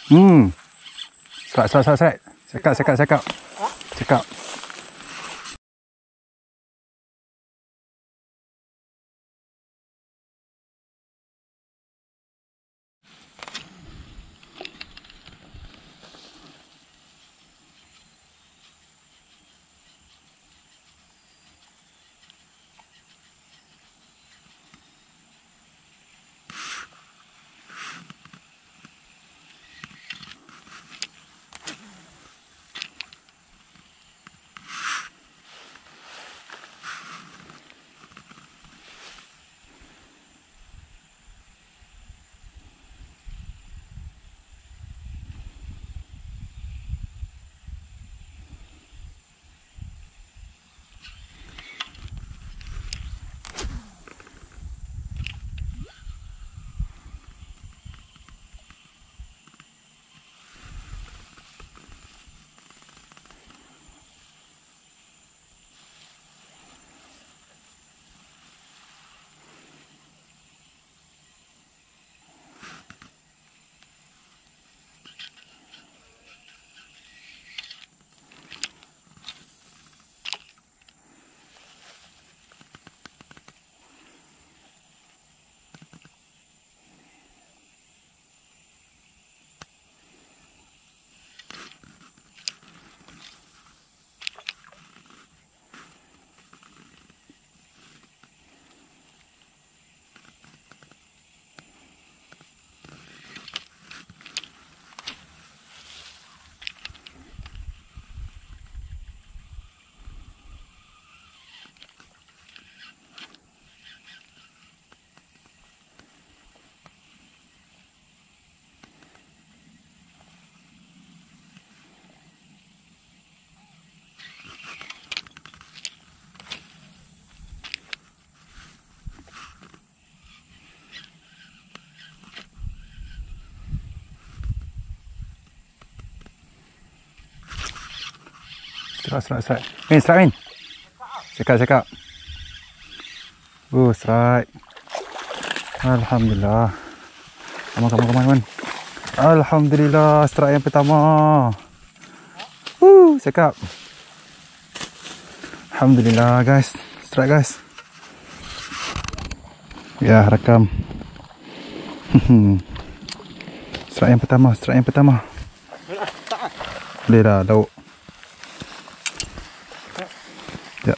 Serak. Cakap. Serak. Min. Cakap. Serak. Alhamdulillah. Come on. Alhamdulillah, serak yang pertama. Cakap. Alhamdulillah guys. Serak guys. Ya, rakam. Serak yang pertama. Boleh dah, lauk. Ya.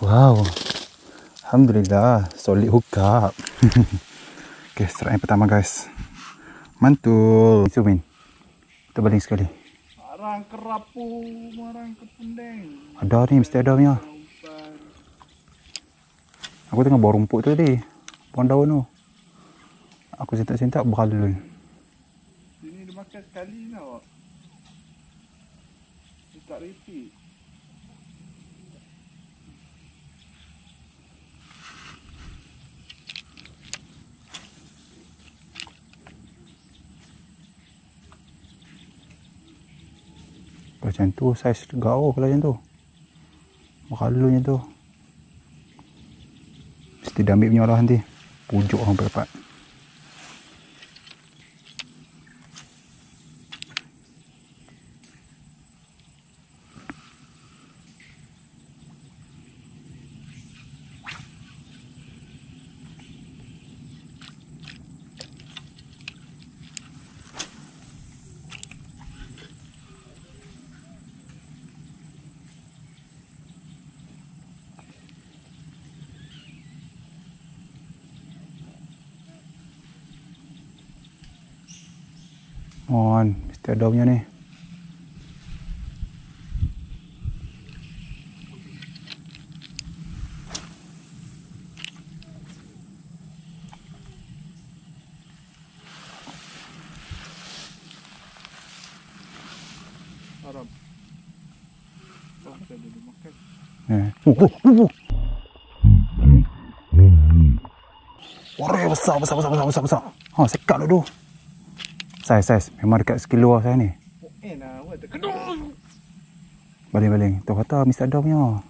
Wow. Alhamdulillah, solid hookup. Okay, serak yang pertama guys. Mantul. Zoom in. Kita baling sekali. Marang kerapu, marang kepundeng. Ada ni, mesti ada punya. Aku tengah bawa rumput tu tadi. Pohon daun tu. Aku sentak-sentak beralun. Sini dia makan sekali tau. Dia tak repeat. Macam tu, saiz gaul kalau macam tu. Beralun macam tu. Mesti dia ambil punya lah nanti. Pujuk sampai dapat. Mesti ada punya ni. Haram. Kita dulu makan. Orang besar. Sekat dulu. Saiz. Memang dekat sekilo saya ni. Awak terkedul. Baling. Tu kata mesti ada punya.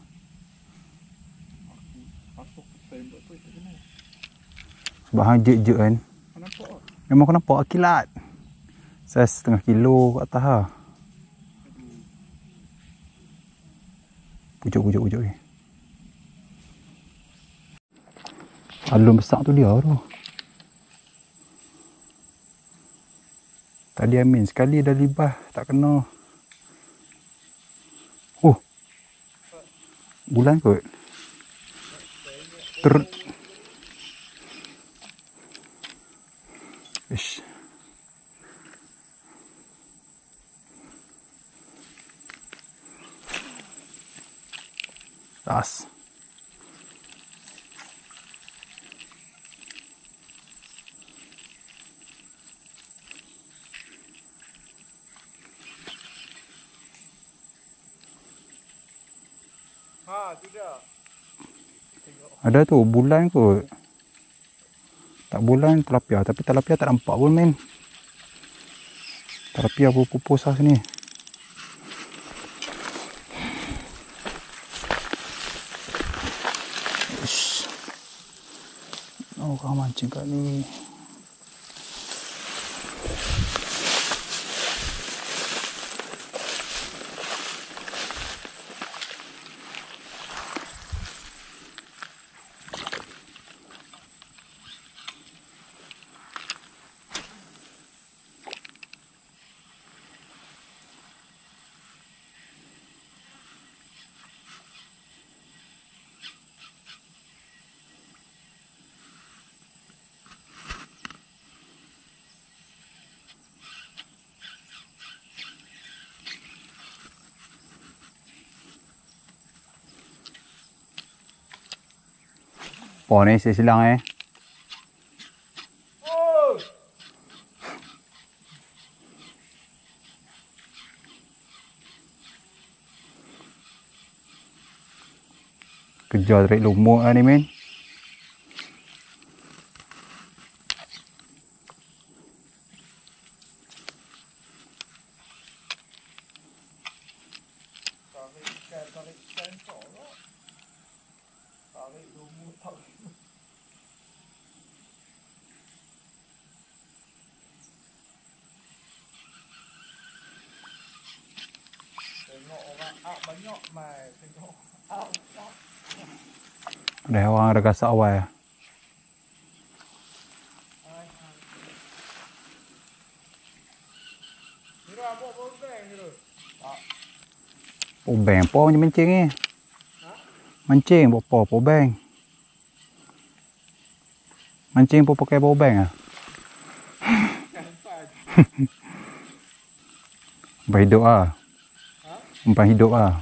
Aku tembak tu tak kena. Sebab hang je kan. Nampak tak? Memang aku nampak kilat. Saiz setengah kilo kat atas ha. Pujuk ni. Alun besar tu dia tu. Tadi Amin sekali dah libah tak kena. Oh. Bulan kot. Ish. Das. Ha, tu dia. Ada tu bulan kot. Tak bulan tilapia, tapi tilapia tak nampak pun men. Tilapia pupus lah sini. Ish. Oh, kau mancing kat ni. Oh ni saya silang Oh. Kejar tarik lumut lah ni men. Tarik sensor lah. Tarik lumut, tarik. Tengok orang out banyak mai. Tengok out. Ada orang ada gasak awal. Mira apa boteng gitu? Tak. Pobeng apa macam mancing ni? Ha? Mancing buat apa pobeng? Mancing pun pakai pobeng ah. Umpan hidup ah. Ha? Umpan hidup ah.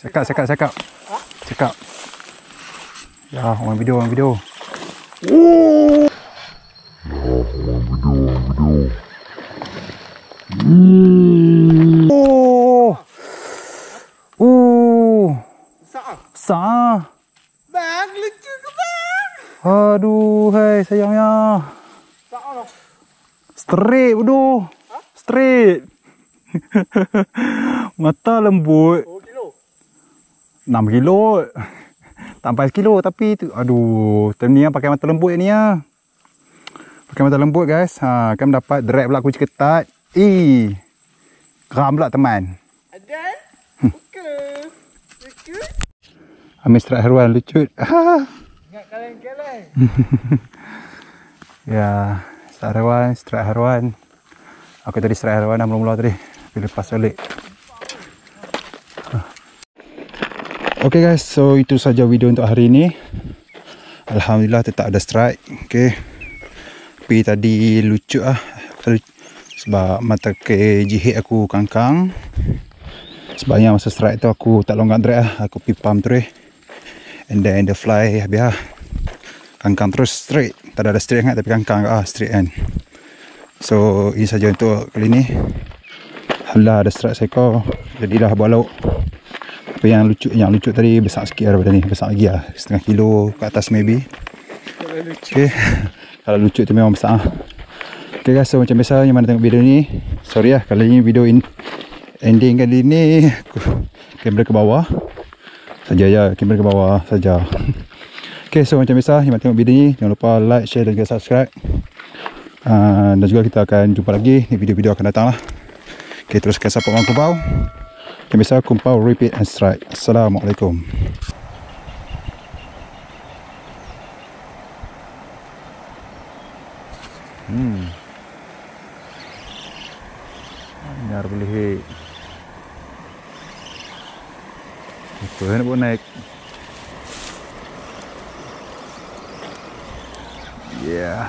Sekat. Cakap. Ya, orang video. Besar. Bang, lucu ke bang? Aduh, hai sayangnya. Tak lah. Straight bodoh. Straight. Mata lembut. 6 kilo. Tak sampai sekilo tapi tu, aduh, ni pakai mata lembut ni ya. Pakai mata lembut guys. Ha, kan dapat drag pula kunci ketat. Geram pula teman. Ada? Okey. Amin Strat Herwan lucut. Ingat kaleng-kaleng. Ya, Strat Herwan. Aku tadi Strat Herwan dah mula-mula tadi. Lepas balik. Okay guys, so itu saja video untuk hari ini. Alhamdulillah tetap ada strike. Okay. Tapi tadi lucu lah. Sebab mata ke jihit aku kangkang. Sebanyak masa strike tu aku tak longgar drag lah. Aku pergi pump terus. And then the fly habis lah. Kangkang terus straight. Tak ada straight sangat tapi kangkang straight kan. So ini saja untuk kali ni. Alhamdulillah ada strike seekor. Jadilah buah lauk. Tapi yang lucu tadi besar sikit daripada ni. Besar lagi lah. Setengah kilo ke atas maybe. Okay. Kalau lucu tu memang besar. Okay guys, so macam biasa yang mana tengok video ni, sorry lah kali ni video ending kali ni kamera ke bawah saja ya, kamera ke bawah saja. Okay, so macam biasa yang mana tengok video ni, jangan lupa like, share dan juga subscribe. Dan juga kita akan jumpa lagi di video-video akan datang lah. Okay, teruskan support Bang Kumpau. Macam biasa, Kumpau repeat and strike. Assalamualaikum. Nyar boleh. Itu nak buat naik. Yeah.